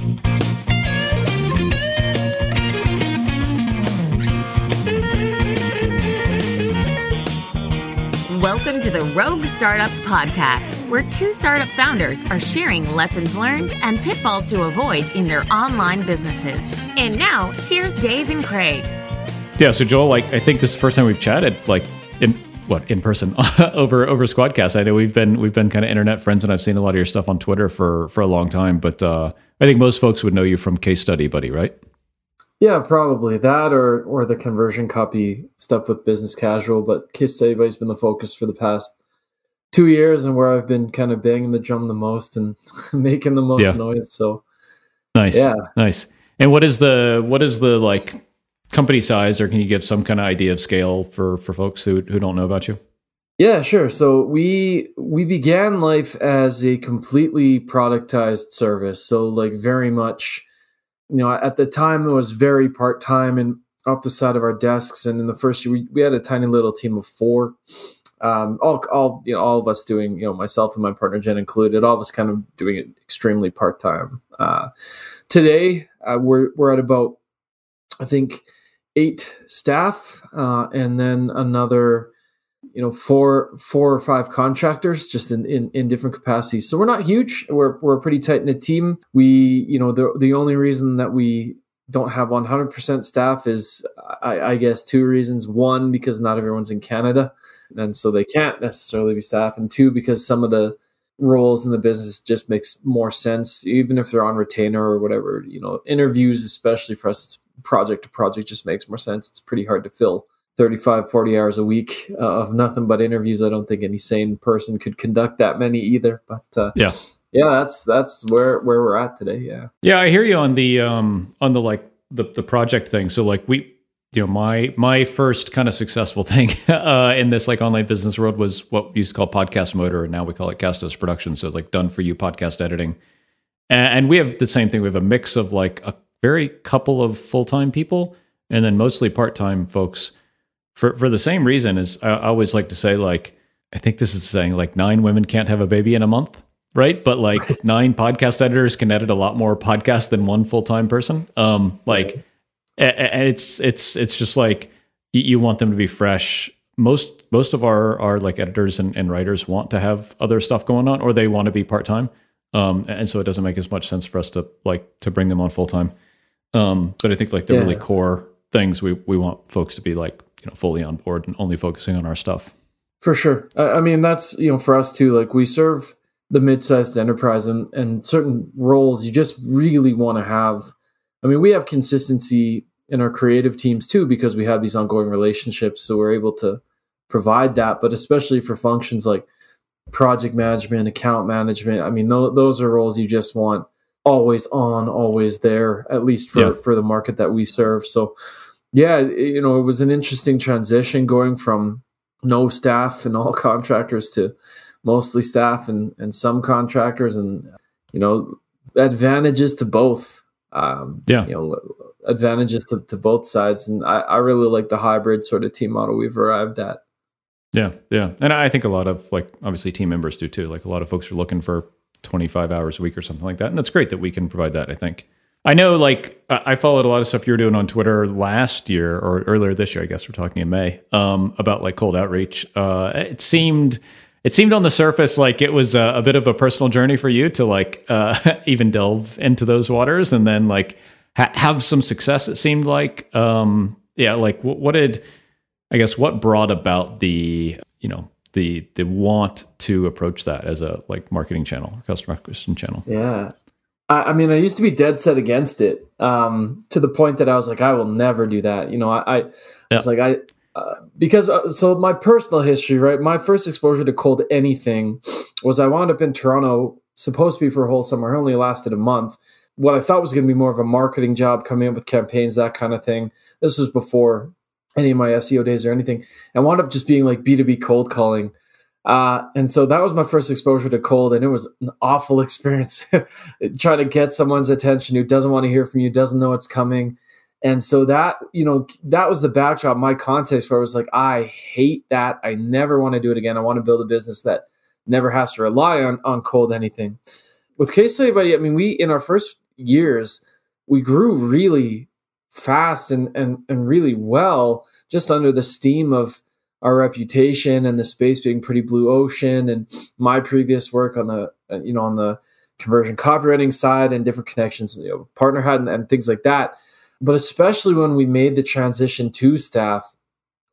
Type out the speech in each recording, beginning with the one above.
Welcome to the Rogue Startups Podcast, where two startup founders are sharing lessons learned and pitfalls to avoid in their online businesses. And now, here's Dave and Craig. Yeah, so Joel, I think this is the first time we've chatted, in person over Squadcast. I know we've been kind of internet friends, and I've seen a lot of your stuff on Twitter for a long time. But I think most folks would know you from Case Study Buddy, right? Yeah, probably that or the conversion copy stuff with Business Casual. But Case Study Buddy's been the focus for the past 2 years, and where I've been kind of banging the drum the most and making the most noise. So nice, nice. And what is the like company size, or can you give some kind of idea of scale for folks who don't know about you? Yeah, sure. So we began life as a completely productized service. So like very much, at the time it was very part-time and off the side of our desks. And in the first year, we had a tiny little team of 4. All of us doing, myself and my partner Jen included, all of us kind of doing it extremely part-time. Today, we're at about, I think, 8 staff, and then another, 4 or 5 contractors, just in different capacities. So we're not huge. We're a pretty tight knit team. We, the only reason that we don't have 100% staff is, I guess, 2 reasons. 1, because not everyone's in Canada, and so they can't necessarily be staff. And 2, because some of the roles in the business just makes more sense, even if they're on retainer or whatever. Interviews, especially for us, it's project to project, just makes more sense. It's pretty hard to fill 35, 40 hours a week of nothing but interviews. I don't think any sane person could conduct that many either. But that's where we're at today. Yeah, I hear you on the project thing. So like my first kind of successful thing in this like online business world was what we used to call Podcast Motor, and now we call it Castos Production. So like done for you podcast editing, and we have the same thing. We have a mix of like a very couple of full-time people, and then mostly part-time folks. For the same reason as I always like to say, like, I think this is saying like 9 women can't have a baby in a month, right? But like 9 podcast editors can edit a lot more podcasts than 1 full-time person. And it's just like you want them to be fresh. Most of our like editors and writers want to have other stuff going on, or they want to be part-time. And so it doesn't make as much sense for us to bring them on full-time. But I think like the really core things, we want folks to be like, fully on board and only focusing on our stuff. For sure. I mean, that's, for us too, like we serve the mid-sized enterprise, and certain roles you just really want to have. I mean, we have consistency in our creative teams too, because we have these ongoing relationships. So we're able to provide that, but especially for functions like project management, account management. I mean, those are roles you just want always on, always there, at least for the market that we serve. So yeah, it was an interesting transition going from no staff and all contractors to mostly staff and some contractors, and, advantages to both. Advantages to both sides. And I really like the hybrid sort of team model we've arrived at. Yeah. And I think a lot of like, obviously team members do too. Like a lot of folks are looking for 25 hours a week or something like that. And that's great that we can provide that, I think. I know, like, I followed a lot of stuff you were doing on Twitter last year or earlier this year, I guess we're talking in May, about like cold outreach. It seemed on the surface like it was a bit of a personal journey for you to like even delve into those waters and then like have some success. It seemed like, like what brought about the want to approach that as a like marketing channel or customer acquisition channel? Yeah. I mean, I used to be dead set against it, to the point that I was like, I will never do that. I was like, so my personal history, right? My first exposure to cold anything was I wound up in Toronto, supposed to be for a whole summer. It only lasted a month. What I thought was going to be more of a marketing job, coming up with campaigns, that kind of thing. This was before any of my SEO days or anything. And wound up just being like B2B cold calling. And so that was my first exposure to cold, and it was an awful experience trying to get someone's attention who doesn't want to hear from you, doesn't know it's coming. And so that, that was the backdrop, my context, where I was like, I hate that. I never want to do it again. I want to build a business that never has to rely on cold anything. With Case Study Buddy, I mean, we, in our first years, we grew really fast and really well, just under the steam of our reputation and the space being pretty blue ocean, and my previous work on the on the conversion copywriting side and different connections partner had and things like that. But especially when we made the transition to staff,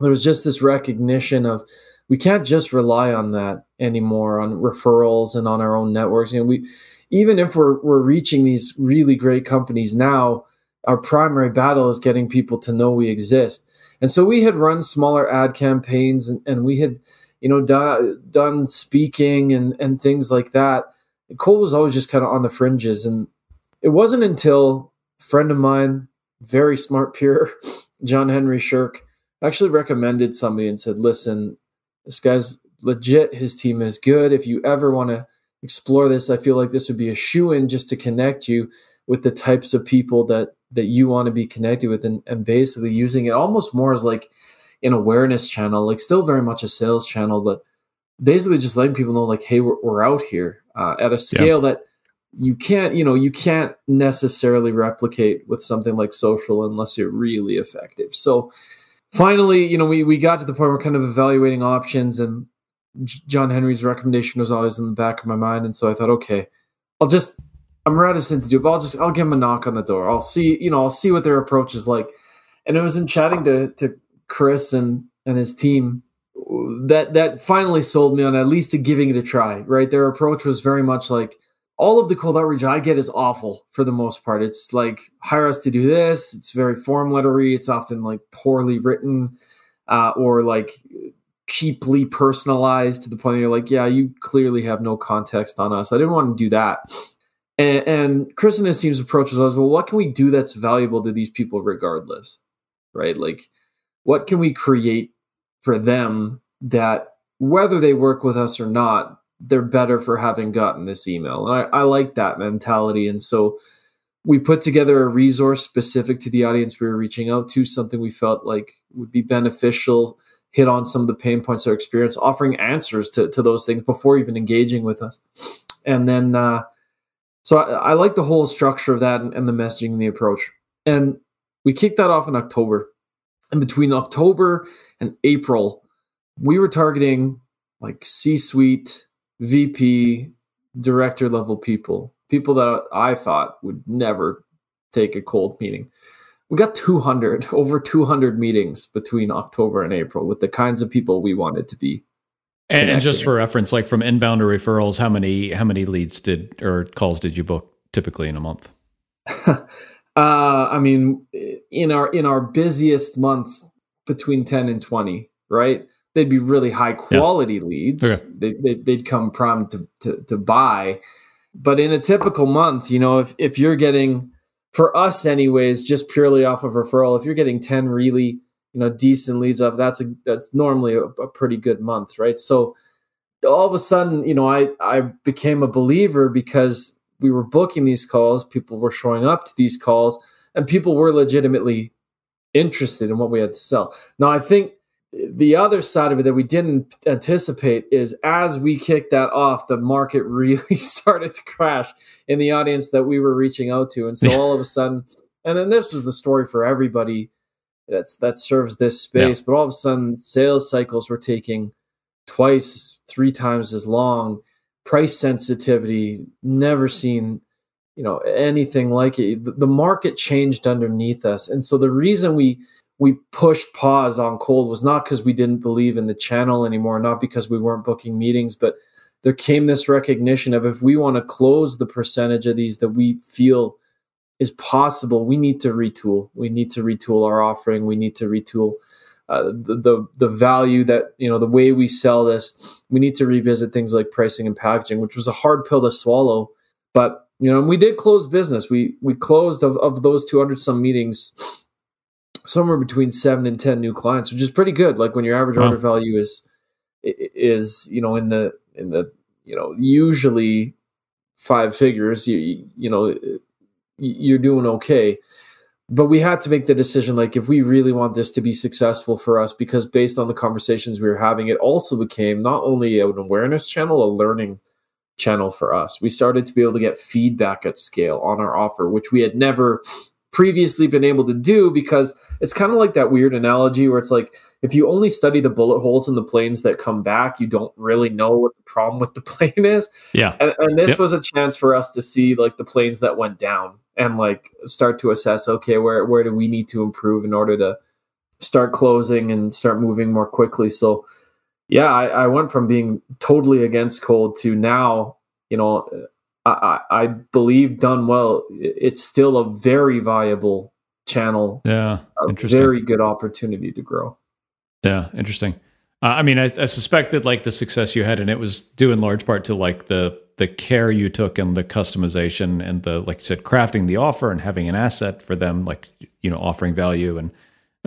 there was just this recognition of we can't just rely on that anymore, on referrals and on our own networks. We even if we're reaching these really great companies now, our primary battle is getting people to know we exist. And so we had run smaller ad campaigns, and we had done speaking and things like that. Cold was always just kind of on the fringes. And it wasn't until a friend of mine, very smart peer, John Henry Shirk, actually recommended somebody and said, listen, this guy's legit. His team is good. If you ever want to explore this, I feel like this would be a shoe-in just to connect you with the types of people that you want to be connected with, and basically using it almost more as like an awareness channel, like still very much a sales channel, but basically just letting people know like, hey, we're out here at a scale that you can't necessarily replicate with something like social unless you're really effective. So finally, we got to the point where we're kind of evaluating options, and John Henry's recommendation was always in the back of my mind. And so I thought, okay, I'm reticent to do it, but I'll give him a knock on the door. I'll see what their approach is like. And it was in chatting to Chris and his team that finally sold me on at least giving it a try, right? Their approach was very much like, all of the cold outreach I get is awful for the most part. It's like, hire us to do this. It's very form lettery. It's often like poorly written or like cheaply personalized to the point where you're like, yeah, you clearly have no context on us. I didn't want to do that. And Chris and his team's approach was always, well, what can we do that's valuable to these people regardless, right? Like, what can we create for them that whether they work with us or not, they're better for having gotten this email? And I like that mentality. And so we put together a resource specific to the audience we were reaching out to, something we felt like would be beneficial, hit on some of the pain points of experience, offering answers to those things before even engaging with us. And then, so I like the whole structure of that and the messaging and the approach. And we kicked that off in October. And between October and April, we were targeting like C-suite, VP, director level people that I thought would never take a cold meeting. We got over 200 meetings between October and April with the kinds of people we wanted to be. And just for reference, like from inbound to referrals, how many leads or calls did you book typically in a month? I mean, in our busiest months, between 10 and 20, right? They'd be really high quality leads. Okay. They'd come primed to buy. But in a typical month, if you're getting, for us anyways, just purely off of referral, if you're getting 10 really decent leads off, that's normally a pretty good month, right? So all of a sudden, I became a believer because we were booking these calls, people were showing up to these calls, and people were legitimately interested in what we had to sell. Now, I think the other side of it that we didn't anticipate is as we kicked that off, the market really started to crash in the audience that we were reaching out to. And so all of a sudden, and then this was the story for everybody that serves this space, but all of a sudden sales cycles were taking 2x, 3x as long. Price sensitivity, never seen anything like it. The market changed underneath us. And so the reason we pushed pause on cold was not because we didn't believe in the channel anymore, not because we weren't booking meetings, but there came this recognition of, if we want to close the percentage of these that we feel is possible, we need to retool. We need to retool our offering. We need to retool the value that, the way we sell this. We need to revisit things like pricing and packaging, which was a hard pill to swallow. But, and we did close business. We closed of those 200 some meetings, somewhere between 7 and 10 new clients, which is pretty good. Like when your average order value is in the usually 5 figures, you're doing okay. But we had to make the decision, like, if we really want this to be successful for us, because based on the conversations we were having, it also became not only an awareness channel, a learning channel for us. We started to be able to get feedback at scale on our offer, which we had never previously been able to do, because it's kind of like that weird analogy where it's like, if you only study the bullet holes in the planes that come back, you don't really know what the problem with the plane is. Yeah. And this was a chance for us to see like the planes that went down and like start to assess, okay, where do we need to improve in order to start closing and start moving more quickly. So yeah, I went from being totally against cold to now, I believe done well, it's still a very viable channel. Yeah. A very good opportunity to grow. Yeah. Interesting. I mean, I suspected like the success you had, and it was due in large part to like the care you took and the customization and the, like you said, crafting the offer and having an asset for them, like, offering value and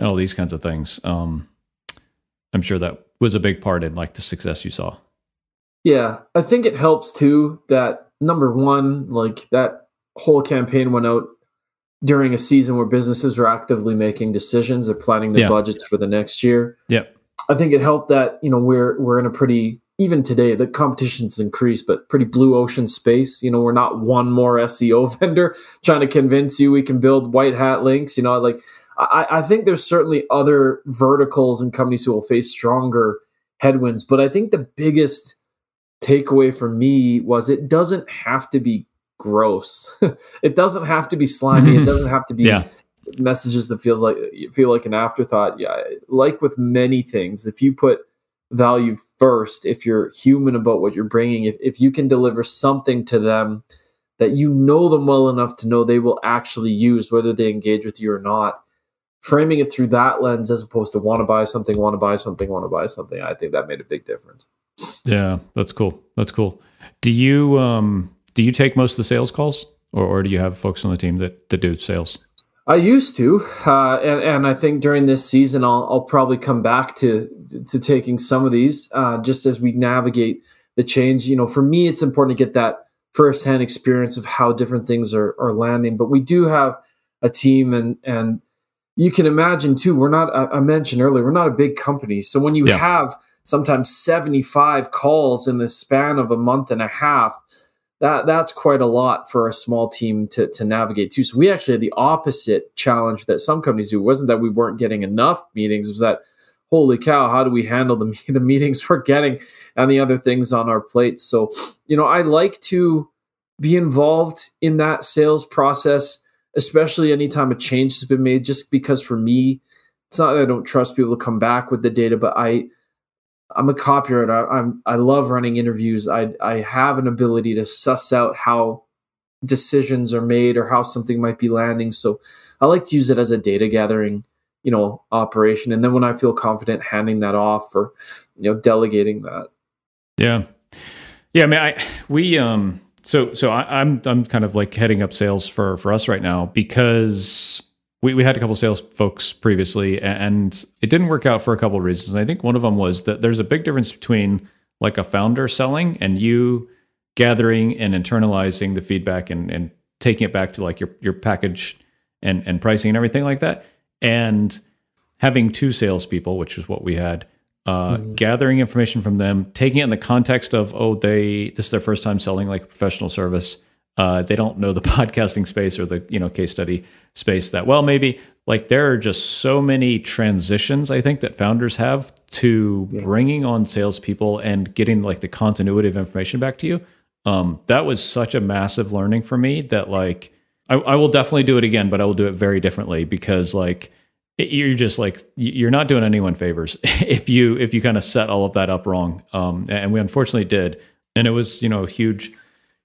all these kinds of things. I'm sure that was a big part in like the success you saw. Yeah, I think it helps too that, number one, like that whole campaign went out during a season where businesses were actively making decisions. They're planning their budgets for the next year. Yeah, I think it helped that we're in a pretty, even today the competition's increased, but pretty blue ocean space. We're not one more SEO vendor trying to convince you we can build white hat links. I think there's certainly other verticals and companies who will face stronger headwinds, but I think the biggest takeaway for me was it doesn't have to be gross. It doesn't have to be slimy. It doesn't have to be messages that feel like an afterthought. Yeah, like with many things, if you put value first, if you're human about what you're bringing, if you can deliver something to them that them well enough to know they will actually use, whether they engage with you or not, framing it through that lens as opposed to want to buy something, I think that made a big difference. Yeah, that's cool. Do you take most of the sales calls, or do you have folks on the team that do sales? I used to, and I think during this season I'll probably come back to taking some of these just as we navigate the change. For me, it's important to get that firsthand experience of how different things are landing. But we do have a team, and you can imagine too, I mentioned earlier, we're not a big company. So when you have sometimes 75 calls in the span of a month and a half, that's quite a lot for a small team to navigate too. So we actually had the opposite challenge that some companies do. It wasn't that we weren't getting enough meetings. It was that, holy cow, how do we handle the meetings we're getting and the other things on our plates? So, I like to be involved in that sales process, especially anytime a change has been made, just because for me, it's not that I don't trust people to come back with the data, but I'm a copywriter. I love running interviews. I have an ability to suss out how decisions are made or how something might be landing. So I like to use it as a data gathering, operation. And then when I feel confident handing that off or, delegating that. Yeah. Yeah. I mean, I'm kind of like heading up sales for us right now, because we had a couple of sales folks previously, and it didn't work out for a couple of reasons. And I think one of them was that there's a big difference between like a founder selling and you gathering and internalizing the feedback and taking it back to like your package and pricing and everything like that. And having two salespeople, which is what we had, gathering information from them, taking it in the context of, this is their first time selling like a professional service. They don't know the podcasting space or the case study space that well. Maybe like there are just so many transitions I think that founders have to bringing on salespeople and getting like the continuity of information back to you. That was such a massive learning for me that like I will definitely do it again, but I will do it very differently, because like you're not doing anyone favors if you kind of set all of that up wrong. And we unfortunately did, and it was a huge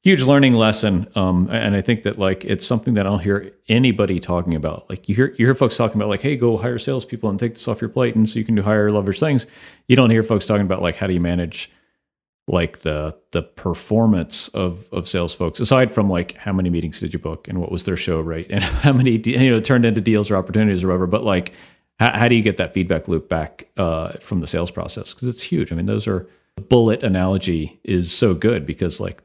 learning lesson. And I think that like, it's something that I don't hear anybody talking about. Like you hear folks talking about like, hey, go hire salespeople and take this off your plate, and so you can do higher leverage things. You don't hear folks talking about like, how do you manage like the performance of sales folks, aside from like, how many meetings did you book and what was their show rate and how many, turned into deals or opportunities or whatever. But like, how do you get that feedback loop back from the sales process? Because it's huge. I mean, the bullet analogy is so good, because like,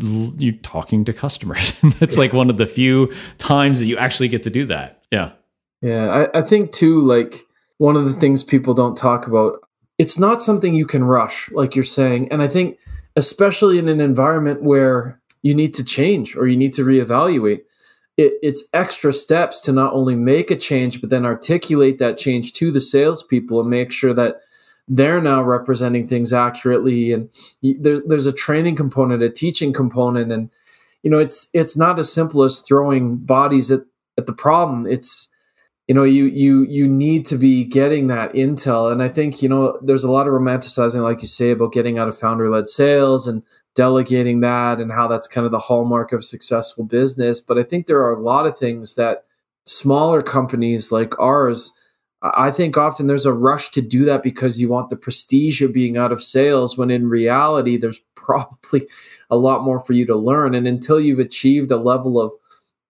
you're talking to customers. It's like one of the few times that you actually get to do that. Yeah. Yeah. I think too, like one of the things people don't talk about, it's not something you can rush, like you're saying. And I think especially in an environment where you need to change or you need to reevaluate. It's extra steps to not only make a change, but then articulate that change to the salespeople and make sure that they're now representing things accurately. And there's a training component, a teaching component, and it's not as simple as throwing bodies at the problem. It's you need to be getting that intel. And I think there's a lot of romanticizing, like you say, about getting out of founder-led sales and delegating that and how that's kind of the hallmark of successful business. But I think there are a lot of things that smaller companies like ours, I think often there's a rush to do that because you want the prestige of being out of sales, when in reality, there's probably a lot more for you to learn. And until you've achieved a level of,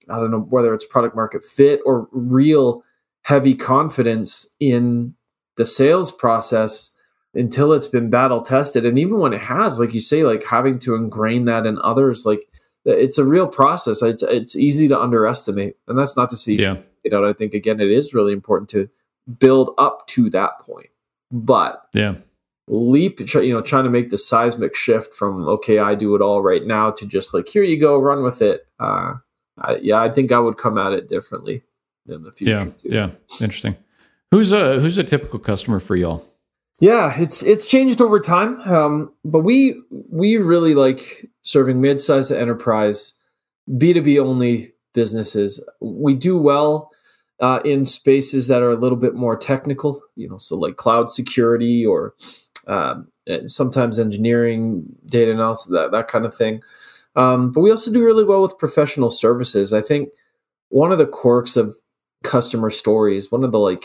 I don't know, whether it's product market fit or real heavy confidence in the sales process, until it's been battle tested. And even when it has, like you say, like having to ingrain that in others, like it's a real process. It's easy to underestimate. And that's not to say, I think, again, it is really important to build up to that point. But trying to make the seismic shift from, okay, I do it all right now, to just like, here you go, run with it. I think I would come at it differently in the future. Yeah. Interesting. Who's a typical customer for y'all? Yeah, it's changed over time, but we really like serving mid-sized to enterprise, B2B only businesses. We do well in spaces that are a little bit more technical, so like cloud security or sometimes engineering, data analysis, that kind of thing. But we also do really well with professional services. I think one of the quirks of customer stories, one of the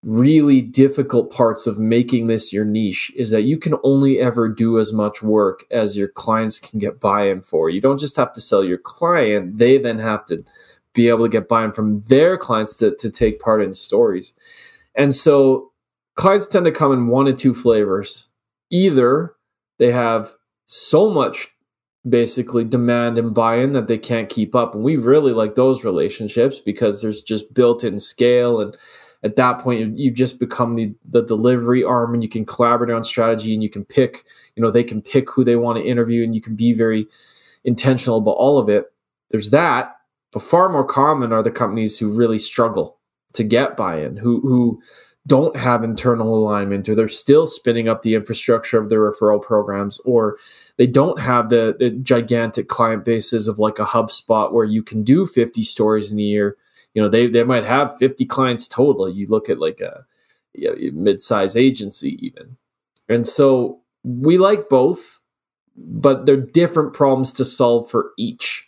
really difficult parts of making this your niche, is that you can only ever do as much work as your clients can get buy-in for. You don't just have to sell your client, they then have to be able to get buy-in from their clients to take part in stories. And so clients tend to come in one of two flavors. Either they have so much basically demand and buy-in that they can't keep up. And we really like those relationships because there's just built-in scale, and at that point, you just become the delivery arm, and you can collaborate on strategy, and you can pick, they can pick who they want to interview, and you can be very intentional about all of it. There's that, but far more common are the companies who really struggle to get buy-in, who don't have internal alignment, or they're still spinning up the infrastructure of their referral programs, or they don't have the gigantic client bases of like a HubSpot where you can do 50 stories in a year. They might have 50 clients total. You look at like a mid-size agency even. And so we like both, but they're different problems to solve for each.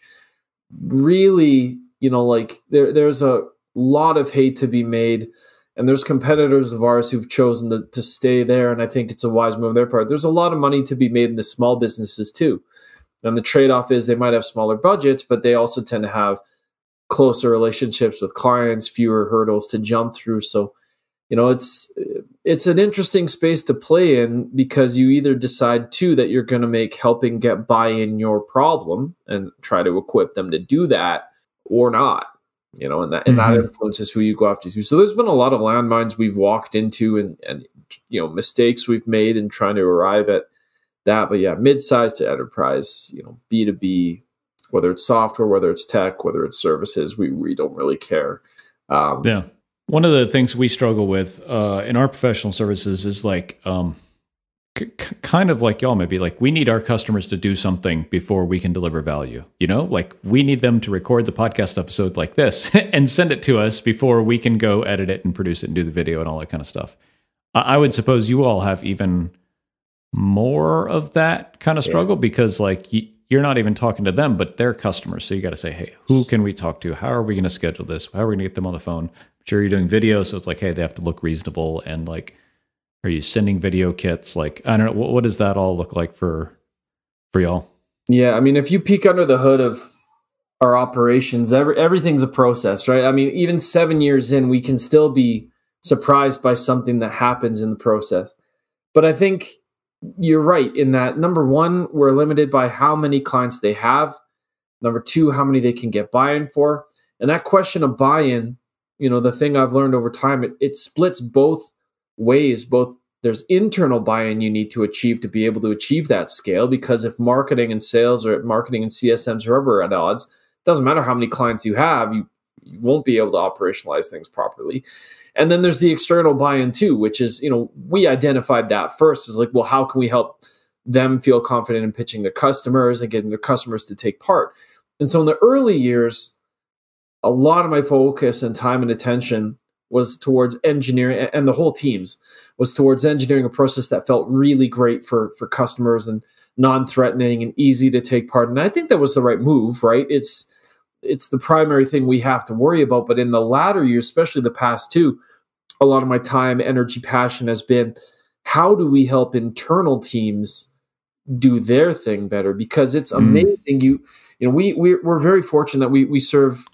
Really, there's a lot of hate to be made, and there's competitors of ours who've chosen to stay there, and I think it's a wise move on their part. There's a lot of money to be made in the small businesses too. And the trade-off is they might have smaller budgets, but they also tend to have closer relationships with clients, fewer hurdles to jump through. So, it's an interesting space to play in, because you either decide too that you're going to make helping get buy-in your problem and try to equip them to do that, or not, and that influences who you go after too. So there's been a lot of landmines we've walked into and mistakes we've made in trying to arrive at that. But yeah, mid-sized to enterprise, B2B, whether it's software, whether it's tech, whether it's services, we don't really care. One of the things we struggle with in our professional services is kind of like y'all, maybe we need our customers to do something before we can deliver value. We need them to record the podcast episode like this and send it to us before we can go edit it and produce it and do the video and all that kind of stuff. I would suppose you all have even more of that kind of struggle, because you're not even talking to them, but they're customers. So you got to say, hey, who can we talk to? How are we going to schedule this? How are we going to get them on the phone? I'm sure you're doing video, so it's hey, they have to look reasonable. And are you sending video kits? I don't know, what does that all look like for y'all? Yeah, I mean, if you peek under the hood of our operations, everything's a process, right? I mean, even 7 years in, we can still be surprised by something that happens in the process. But I think you're right in that, number one, we're limited by how many clients they have. Number two, how many they can get buy-in for. And that question of buy-in, the thing I've learned over time, it splits both ways, both there's internal buy-in you need to achieve to be able to achieve that scale. Because if marketing and sales or marketing and CSMs are ever at odds, it doesn't matter how many clients you have, you won't be able to operationalize things properly. And then there's the external buy-in too, which is, we identified that first as like, well, how can we help them feel confident in pitching their customers and getting their customers to take part? And so in the early years, a lot of my focus and time and attention was towards engineering, and the whole teams was towards engineering a process that felt really great for customers and non-threatening and easy to take part. And I think that was the right move, right? It's the primary thing we have to worry about. But in the latter years, especially the past two, a lot of my time, energy, passion has been, how do we help internal teams do their thing better? Because it's amazing. We're very fortunate that we serve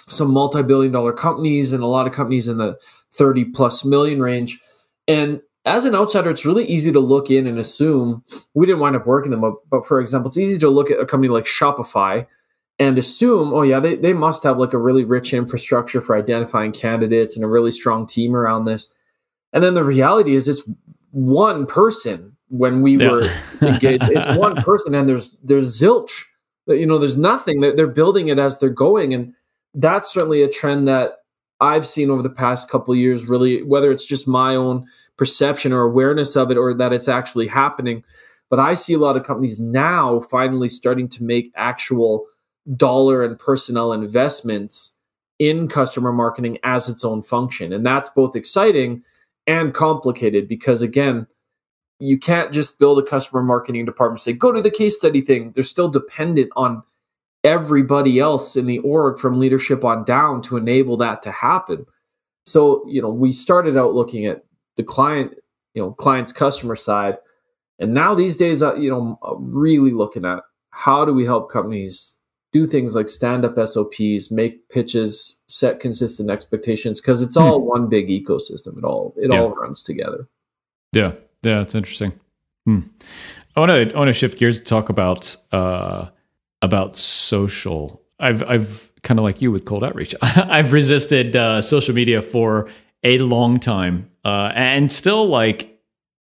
some multi-billion-dollar companies and a lot of companies in the 30 plus million range. And as an outsider, it's really easy to look in and assume, we didn't wind up working them, but for example, it's easy to look at a company like Shopify and assume, oh yeah, they must have like a really rich infrastructure for identifying candidates and a really strong team around this. And then the reality is it's one person. When we were engaged, it's one person, and there's zilch. There's nothing. They're building it as they're going, and that's certainly a trend that I've seen over the past couple of years. Really, whether it's just my own perception or awareness of it, or that it's actually happening, but I see a lot of companies now finally starting to make actual dollar and personnel investments in customer marketing as its own function, and that's both exciting and complicated because, again, you can't just build a customer marketing department and say, go to the case study thing. They're still dependent on everybody else in the org from leadership on down to enable that to happen. So, we started out looking at the client's customer side. And now these days, really looking at how do we help companies do things like stand up SOPs, make pitches, set consistent expectations, because it's all one big ecosystem. It all runs together. Yeah. Yeah, it's interesting. I want to shift gears to talk about social. I've kind of like you with cold outreach. I've resisted social media for a long time, and still like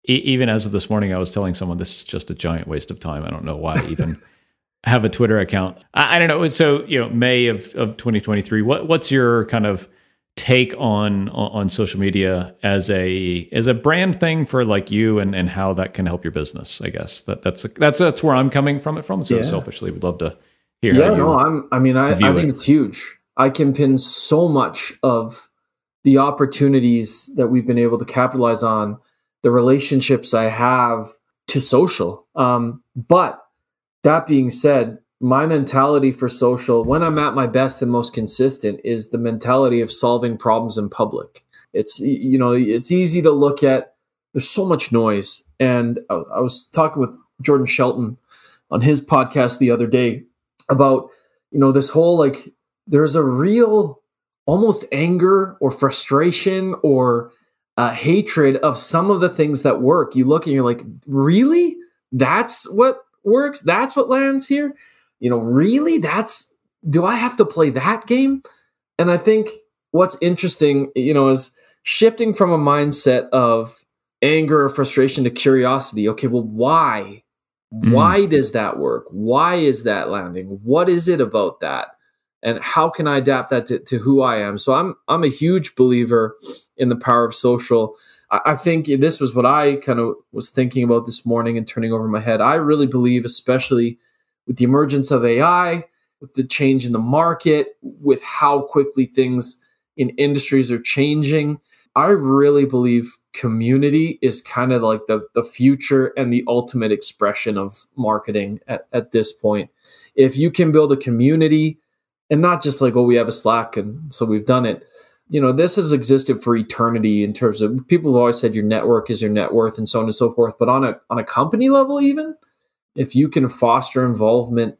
even as of this morning, I was telling someone this is just a giant waste of time. I don't know why I even have a Twitter account. I don't know. So May of 2023. What's your kind of take on social media as a brand thing for like you and how that can help your business? I guess that's where I'm coming from. So selfishly, we'd love to hear. I think it's huge. I can pin so much of the opportunities that we've been able to capitalize on, the relationships I have to social. But that being said, my mentality for social, when I'm at my best and most consistent, is the mentality of solving problems in public. It's easy to look at. There's so much noise. And I was talking with Jordan Shelton on his podcast the other day about, this whole, like, there's a real almost anger or frustration or hatred of some of the things that work. You look and you're like, really? That's what works? That's what lands here? Really? Do I have to play that game? And I think what's interesting, is shifting from a mindset of anger or frustration to curiosity. Okay, well, why? Why does that work? Why is that landing? What is it about that? And how can I adapt that to who I am? So I'm a huge believer in the power of social. I think this was what I kind of was thinking about this morning and turning over my head. I really believe, especially with the emergence of AI, with the change in the market, with how quickly things in industries are changing, I really believe community is kind of like the future and the ultimate expression of marketing at this point. If you can build a community and not just like, oh, we have a Slack and so we've done it. This has existed for eternity in terms of people have always said your network is your net worth and so on and so forth. But on a company level, even if you can foster involvement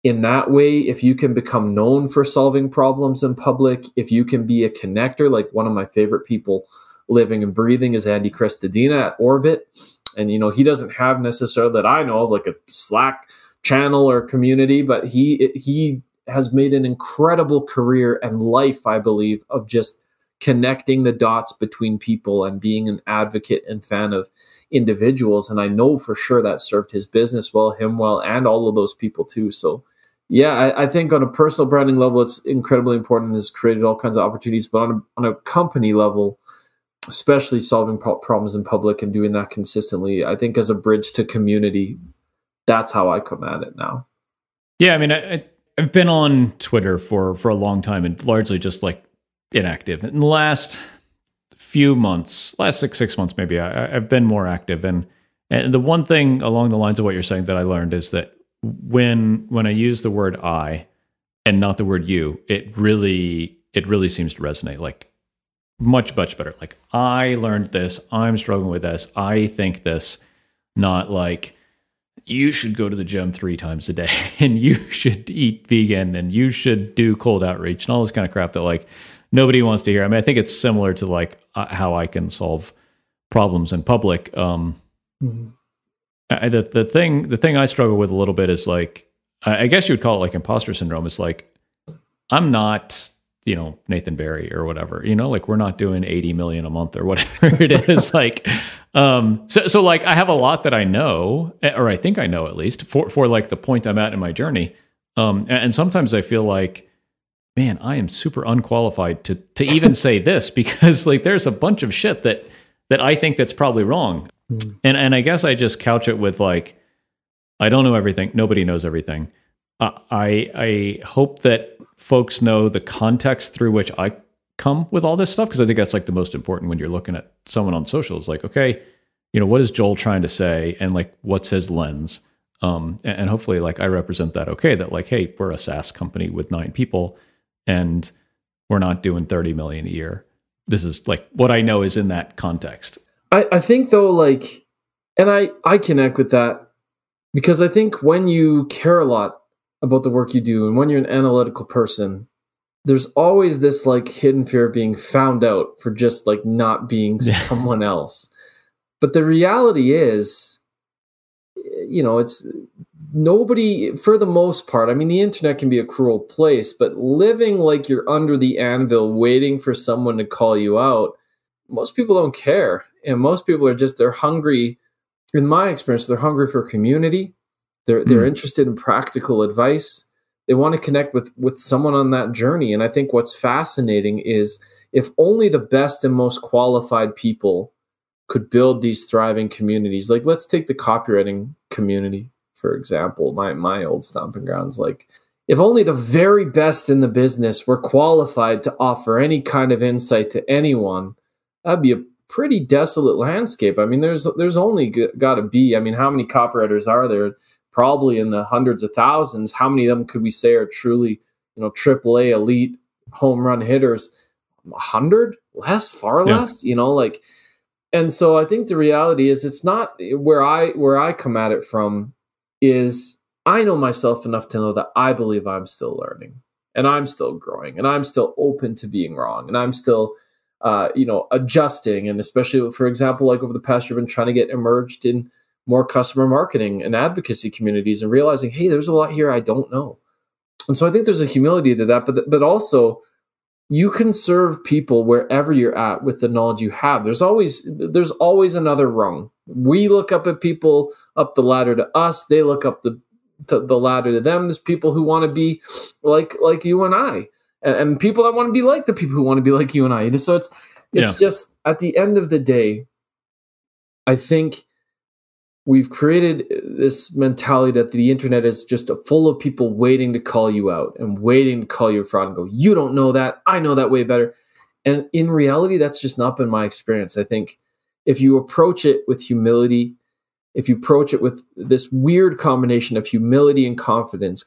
in that way, if you can become known for solving problems in public, if you can be a connector, like one of my favorite people living and breathing is Andy Crestodina at Orbit. And, he doesn't have necessarily that I know of like a Slack channel or community, but he has made an incredible career and life, I believe, of just connecting the dots between people and being an advocate and fan of individuals. And I know for sure that served his business well, him well, and all of those people too. So yeah, I think on a personal branding level, it's incredibly important and has created all kinds of opportunities. But on a company level, especially solving problems in public and doing that consistently, I think as a bridge to community, that's how I come at it now. Yeah, I mean, I've been on Twitter for a long time and largely just like inactive. In the last few months, last six months maybe, I've been more active. And the one thing along the lines of what you're saying that I learned is that when I use the word I and not the word you, it really seems to resonate like much better. Like, I learned this, I'm struggling with this, I think this, not like you should go to the gym 3 times a day and you should eat vegan and you should do cold outreach and all this kind of crap that like nobody wants to hear. I mean, I think it's similar to like how I can solve problems in public. The thing I struggle with a little bit is like, I guess you would call it like imposter syndrome. It's like, I'm not, Nathan Barry or whatever, like we're not doing 80 million a month or whatever it is. Like, so like I have a lot that I know, or I think I know at least for like the point I'm at in my journey. And sometimes I feel like, man, I am super unqualified to even say this because like there's a bunch of shit that I think that's probably wrong. And I guess I just couch it with like, I don't know everything. Nobody knows everything. I hope that folks know the context through which I come with all this stuff, because I think that's like the most important when you're looking at someone on social. It's like, okay, what is Joel trying to say, and like what's his lens? And hopefully, like I represent that. Okay, that like, hey, we're a SaaS company with 9 people, and we're not doing 30 million a year. This is like what I know is in that context. I think though, like, and I connect with that because I think when you care a lot about the work you do and when you're an analytical person, there's always this like hidden fear of being found out for just like not being someone else. But the reality is, it's nobody, for the most part. I mean, the internet can be a cruel place, but living like you're under the anvil waiting for someone to call you out, most people don't care. And most people are they're hungry. In my experience, they're hungry for community. They're interested in practical advice. They want to connect with someone on that journey. And I think what's fascinating is if only the best and most qualified people could build these thriving communities. Like, let's take the copywriting community, for example, my old stomping grounds. Like, if only the very best in the business were qualified to offer any kind of insight to anyone, that'd be a pretty desolate landscape. I mean, there's only got to be, I mean, how many copywriters are there? Probably in the hundreds of thousands. How many of them could we say are truly, AAA elite home run hitters? 100? Less, far less, like. And so I think the reality is it's not where I come at it from is I know myself enough to know that I believe I'm still learning and I'm still growing and I'm still open to being wrong and I'm still, adjusting. And especially, for example, like over the past year, I've been trying to get immersed in more customer marketing and advocacy communities and realizing, hey, there's a lot here I don't know. And so I think there's a humility to that, but also you can serve people wherever you're at with the knowledge you have. There's always another rung. We look up at people up the ladder to us. They look up the ladder to them. There's people who want to be like you and I, and people that want to be like the people who want to be like you and I. So it's just at the end of the day, I think we've created this mentality that the internet is just full of people waiting to call you out and waiting to call you a fraud and go, you don't know that. I know that way better. And in reality, that's just not been my experience. I think if you approach it with humility, if you approach it with this weird combination of humility and confidence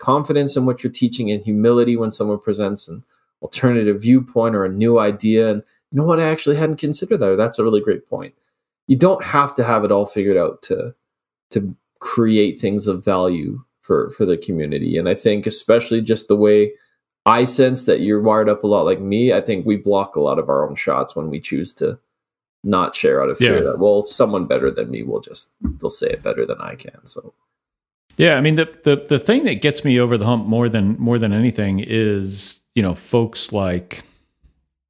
in what you're teaching and humility when someone presents an alternative viewpoint or a new idea, and you know what, I actually hadn't considered that. Or that's a really great point. You don't have to have it all figured out to create things of value for the community. And I think especially just the way I sense that you're wired up a lot like me, I think we block a lot of our own shots when we choose to not share out of fear that, well, someone better than me they'll say it better than I can. So yeah, I mean, the thing that gets me over the hump more than anything is, folks like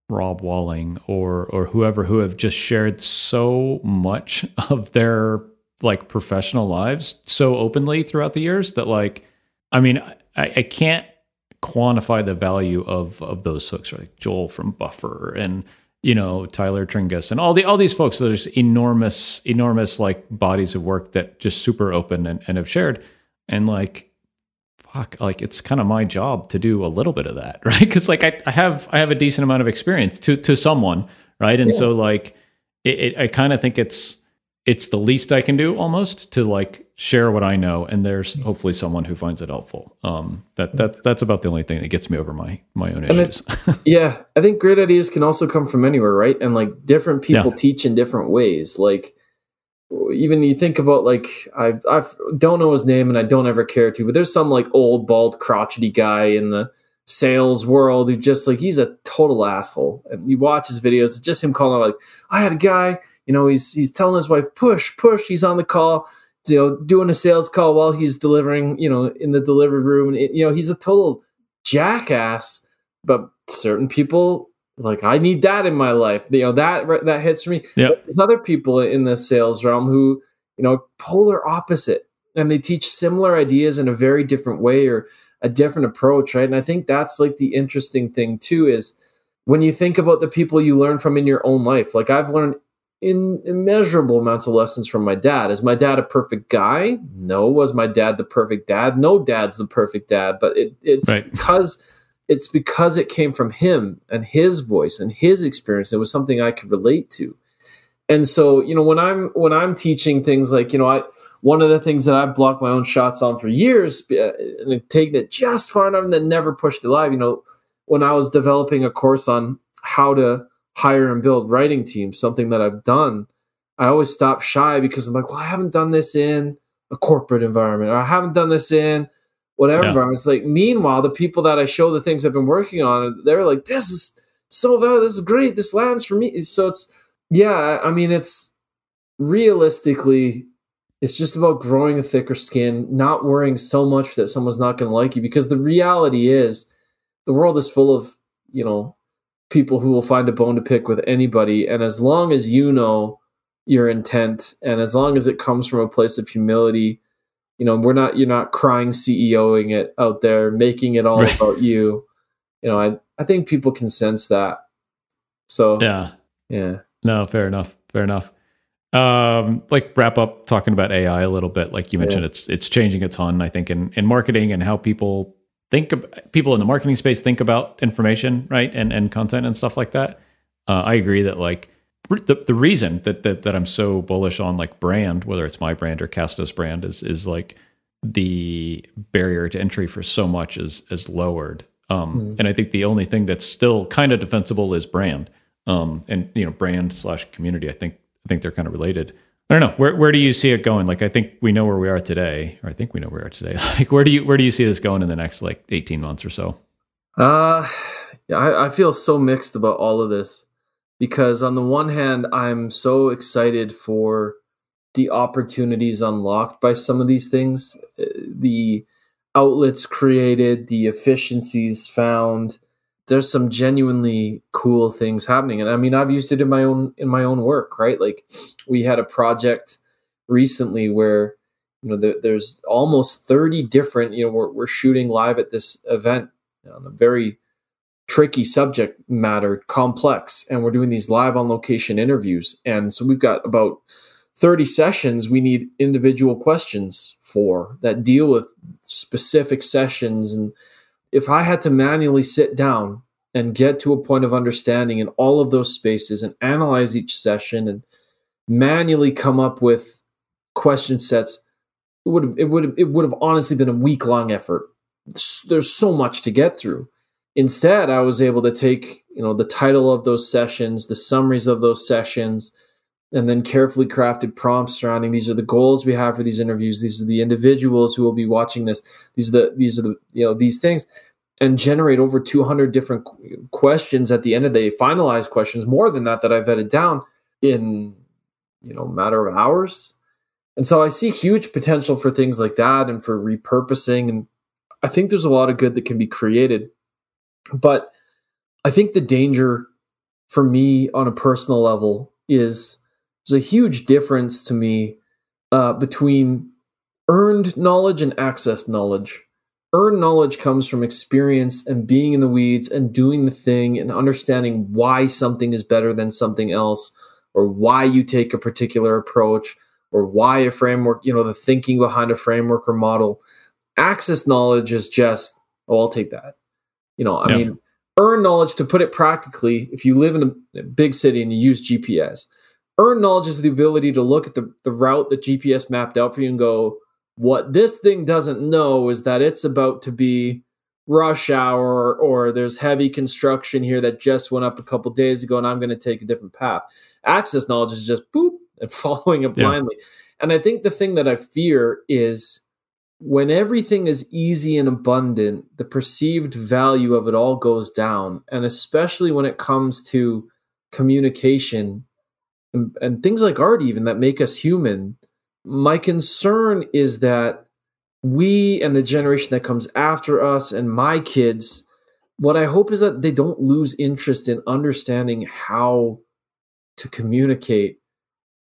Rob Walling or whoever who have just shared so much of their like professional lives so openly throughout the years that like, I mean, I can't quantify the value of those folks, right? Like Joel from Buffer and, you know, Tyler Tringus and all these folks that are just enormous like bodies of work that just super open and have shared. And like, fuck, like it's kind of my job to do a little bit of that, right? Because like I have a decent amount of experience to someone, right? And so like I kind of think it's the least I can do almost to like share what I know, and there's hopefully someone who finds it helpful. That's about the only thing that gets me over my own issues. Yeah, I think great ideas can also come from anywhere, right? And like different people teach in different ways. Like even you think about like I don't know his name and I don't ever care to, but there's some like old bald crotchety guy in the sales world who just like he's a total asshole. And you watch his videos, it's just him calling out like, I had a guy, you know, he's telling his wife, push. He's on the call, you know, doing a sales call while he's delivering, you know, in the delivery room. And, you know, he's a total jackass, but certain people like, I need that in my life. You know, that hits for me. Yep. There's other people in the sales realm who, you know, polar opposite, and they teach similar ideas in a very different way or a different approach, right? And I think that's like the interesting thing too, is when you think about the people you learn from in your own life. Like I've learned immeasurable amounts of lessons from my dad. Is my dad a perfect guy? No. Was my dad the perfect dad? No, dad's the perfect dad. But it's right. because it came from him and his voice and his experience. It was something I could relate to. And so, you know, when I'm teaching things like, you know, one of the things that I've blocked my own shots on for years and taken it just far enough and then never pushed it live. You know, when I was developing a course on how to hire and build writing teams, something that I've done, I always stop shy because I'm like, well, I haven't done this in a corporate environment, or I haven't done this in whatever environment. It's like, meanwhile, the people that I show the things I've been working on, they're like, this is so valuable. This is great. This lands for me. So it's, yeah, I mean, it's realistically, it's just about growing a thicker skin, not worrying so much that someone's not going to like you, because the reality is the world is full of, you know, people who will find a bone to pick with anybody. And as long as you know your intent, and as long as it comes from a place of humility, you know, you're not crying CEOing it out there, making it all about you. You know, I think people can sense that. So yeah. No, fair enough. Like wrap up talking about AI a little bit. Like you mentioned, it's changing a ton, I think, in marketing and how people in the marketing space think about information, right? And content and stuff like that. I agree that like the reason that I'm so bullish on like brand, whether it's my brand or Casto's brand, is like the barrier to entry for so much is lowered. And I think the only thing that's still kind of defensible is brand. And you know, brand / community. I think they're kind of related. I don't know. Where do you see it going? Like, I think we know where we are today, or I think we know where we are today. Like, where do you see this going in the next like 18 months or so? Yeah, I feel so mixed about all of this, because on the one hand, I'm so excited for the opportunities unlocked by some of these things, the outlets created, the efficiencies found. There's some genuinely cool things happening. And I mean, I've used it in my own work, right? Like we had a project recently where, you know, there's almost 30 different, you know, we're shooting live at this event on a very tricky subject matter, complex. And we're doing these live on location interviews. And so we've got about 30 sessions we need individual questions for that deal with specific sessions. And if I had to manually sit down and get to a point of understanding in all of those spaces and analyze each session and manually come up with question sets, it would have honestly been a week-long effort. There's so much to get through. Instead, I was able to take, you know, the title of those sessions, the summaries of those sessions, and then carefully crafted prompts surrounding these are the goals we have for these interviews. These are the individuals who will be watching this. These are the you know, these things, and generate over 200 different questions at the end of the day, finalized questions, more than that I've vetted down in, you know, a matter of hours. And so I see huge potential for things like that and for repurposing. And I think there's a lot of good that can be created. But I think the danger for me on a personal level is there's a huge difference to me between earned knowledge and access knowledge. Earned knowledge comes from experience and being in the weeds and doing the thing and understanding why something is better than something else, or why you take a particular approach, or why a framework, the thinking behind a framework or model. Access knowledge is just, oh, I'll take that. I mean, earned knowledge, to put it practically, if you live in a big city and you use GPS, earned knowledge is the ability to look at the route that GPS mapped out for you and go, what this thing doesn't know is that it's about to be rush hour, or there's heavy construction here that just went up a couple days ago and I'm going to take a different path. Access knowledge is just boop and following it blindly. And I think the thing that I fear is when everything is easy and abundant, the perceived value of it all goes down. And especially when it comes to communication and things like art even that make us human, my concern is that we and the generation that comes after us and my kids, what I hope is that they don't lose interest in understanding how to communicate,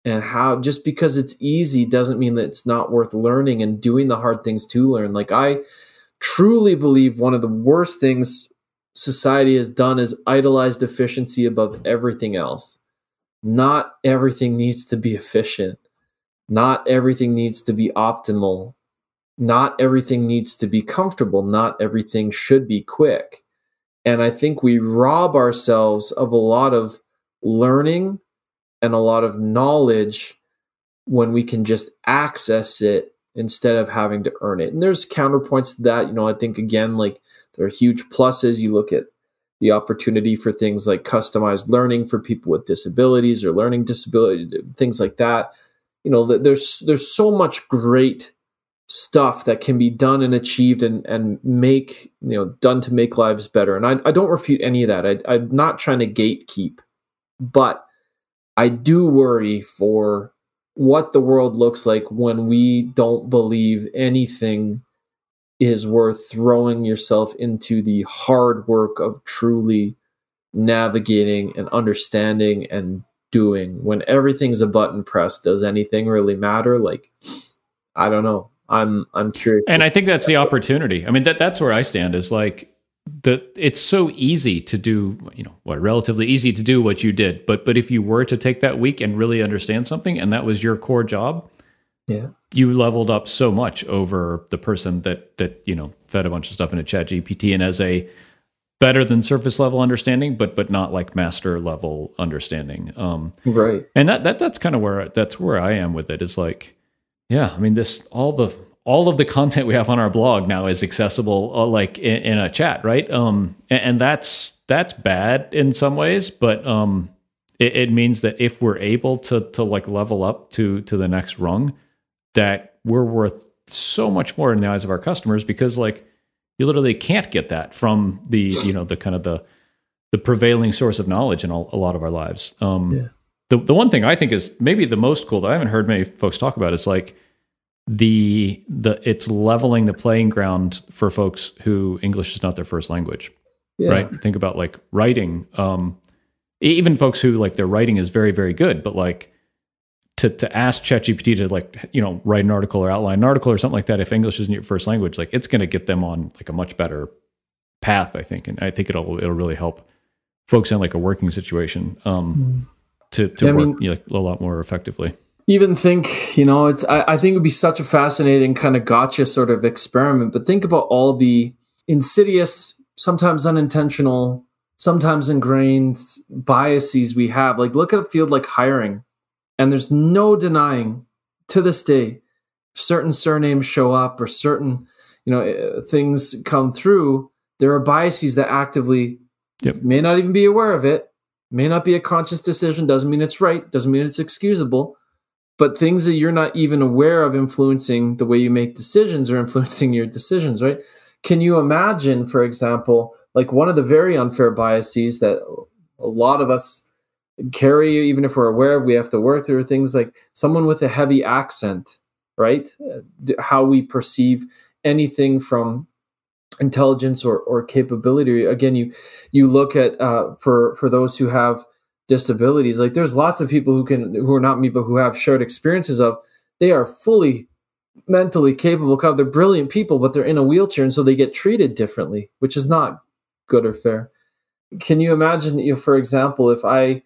and how just because it's easy doesn't mean that it's not worth learning and doing the hard things to learn. Like, I truly believe one of the worst things society has done is idolized efficiency above everything else. Not everything needs to be efficient. Not everything needs to be optimal. Not everything needs to be comfortable. Not everything should be quick. And I think we rob ourselves of a lot of learning and a lot of knowledge when we can just access it instead of having to earn it. And there's counterpoints to that. I think, again, like, there are huge pluses. You look at the opportunity for things like customized learning for people with disabilities or learning disability, things like that. There's so much great stuff that can be done and achieved and make, done to make lives better. And I don't refute any of that. I'm not trying to gatekeep, but I do worry for what the world looks like when we don't believe anything is worth throwing yourself into the hard work of truly navigating and understanding and doing. When everything's a button press, does anything really matter? Like, I don't know. I'm curious. And I think that's the opportunity. I mean, that's where I stand, is like, it's so easy to do, relatively easy to do what you did. But if you were to take that week and really understand something, and that was your core job, you leveled up so much over the person that fed a bunch of stuff into ChatGPT and has a better than surface level understanding, but not like master level understanding. Right. And that's kind of where I am with it. Is like, yeah, I mean, all of the content we have on our blog now is accessible like in a chat, right? And that's bad in some ways, but it means that if we're able to like level up to the next rung, that we're worth so much more in the eyes of our customers, because like, you literally can't get that from the the kind of the prevailing source of knowledge in a lot of our lives. The one thing I think is maybe the most cool that I haven't heard many folks talk about is like it's leveling the playing ground for folks who English is not their first language, right? Think about like writing, even folks who like their writing is very, very good, but like to ask ChatGPT to like, write an article or outline an article or something like that, if English isn't your first language, like it's going to get them on like a much better path, I think. And I think it'll really help folks in like a working situation to work like a lot more effectively. Even think, I think it would be such a fascinating kind of gotcha sort of experiment, but think about all the insidious, sometimes unintentional, sometimes ingrained biases we have. Like, look at a field like hiring, and there's no denying to this day, certain surnames show up or certain, things come through. There are biases that actively may not even be aware of it, may not be a conscious decision, doesn't mean it's right, doesn't mean it's excusable, but things that you're not even aware of influencing the way you make decisions or influencing your decisions, right? Can you imagine, for example, like one of the very unfair biases that a lot of us carry, even if we're aware of, we have to work through, things like someone with a heavy accent, right? How we perceive anything from intelligence or capability. Again, you look at for those who have disabilities. Like there's lots of people who are not me, but who have shared experiences of, they are fully mentally capable. They're brilliant people, but they're in a wheelchair, and so they get treated differently, which is not good or fair. Can you imagine, for example, if I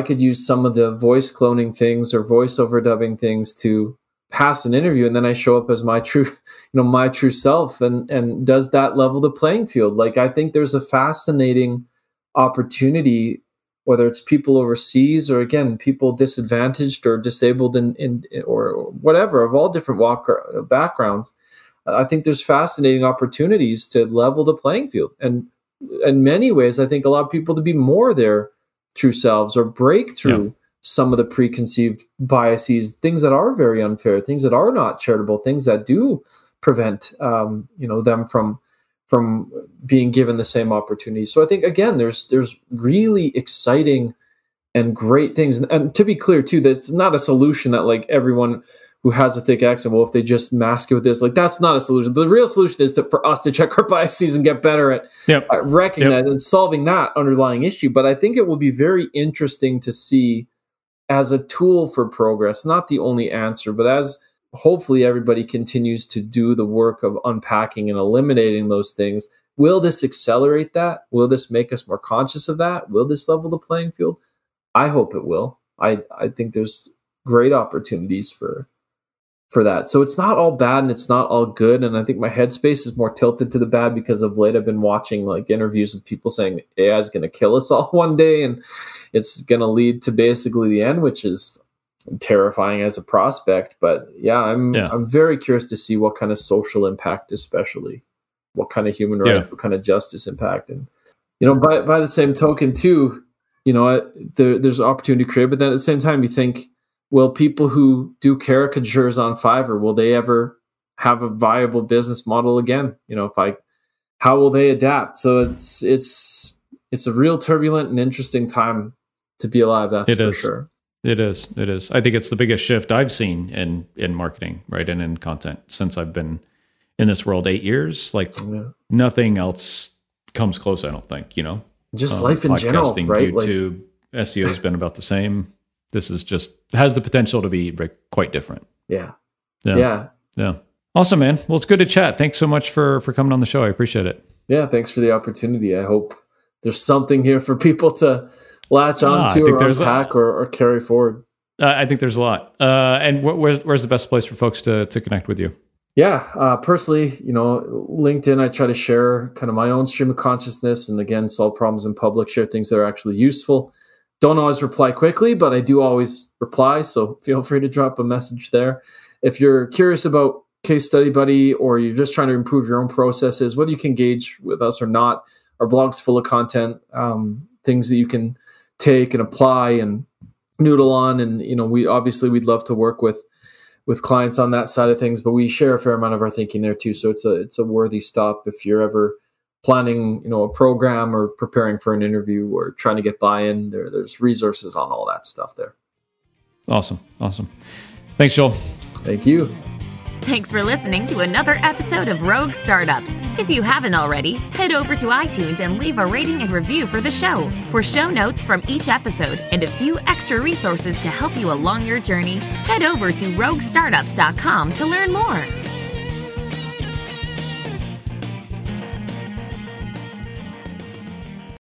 could use some of the voice cloning things or voice overdubbing things to pass an interview, and then I show up as my true self, and does that level the playing field? Like, I think there's a fascinating opportunity, whether it's people overseas or, again, people disadvantaged or disabled in or whatever, of all different backgrounds. I think there's fascinating opportunities to level the playing field. And in many ways, I think a lot of people to be more their true selves, or break through some of the preconceived biases, things that are very unfair, things that are not charitable, things that do prevent them from being given the same opportunities. So I think, again, there's really exciting and great things. And to be clear too, that's not a solution that, like, everyone who has a thick accent, well, if they just mask it with this, like, that's not a solution. The real solution is for us to check our biases and get better at recognizing and solving that underlying issue. But I think it will be very interesting to see, as a tool for progress, not the only answer, but as hopefully everybody continues to do the work of unpacking and eliminating those things, will this accelerate that? Will this make us more conscious of that? Will this level the playing field? I hope it will. I think there's great opportunities for that. So it's not all bad and it's not all good. And I think my headspace is more tilted to the bad, because of late I've been watching, like, interviews of people saying AI is going to kill us all one day, and it's going to lead to basically the end, which is terrifying as a prospect. But I'm very curious to see what kind of social impact, especially what kind of human rights, what kind of justice impact. And, by the same token too, there's opportunity to create, but then at the same time you think, well, people who do caricatures on Fiverr, will they ever have a viable business model again? How will they adapt? So it's a real turbulent and interesting time to be alive. That's for sure. It is. I think it's the biggest shift I've seen in marketing, right, and in content since I've been in this world 8 years. Like, nothing else comes close, I don't think. Just life in general, right? YouTube, SEO has been about the same. This is has the potential to be quite different. Yeah. Awesome, man. Well, it's good to chat. Thanks so much for coming on the show. I appreciate it. Yeah, thanks for the opportunity. I hope there's something here for people to latch on to, or unpack, or carry forward. I think there's a lot. And where's the best place for folks to connect with you? Yeah, personally, LinkedIn, I try to share kind of my own stream of consciousness, and, again, solve problems in public, share things that are actually useful. Don't always reply quickly, but I do always reply, so feel free to drop a message there. If you're curious about Case Study Buddy, or you're just trying to improve your own processes, whether you can engage with us or not, our blog's full of content, things that you can take and apply and noodle on. And, we'd love to work with clients on that side of things, but we share a fair amount of our thinking there too. So it's a worthy stop if you're ever planning, a program, or preparing for an interview, or trying to get buy-in. There's resources on all that stuff there. Awesome. Thanks, Joel. Thank you. Thanks for listening to another episode of Rogue Startups. If you haven't already, head over to iTunes and leave a rating and review for the show. For show notes from each episode and a few extra resources to help you along your journey, head over to roguestartups.com to learn more.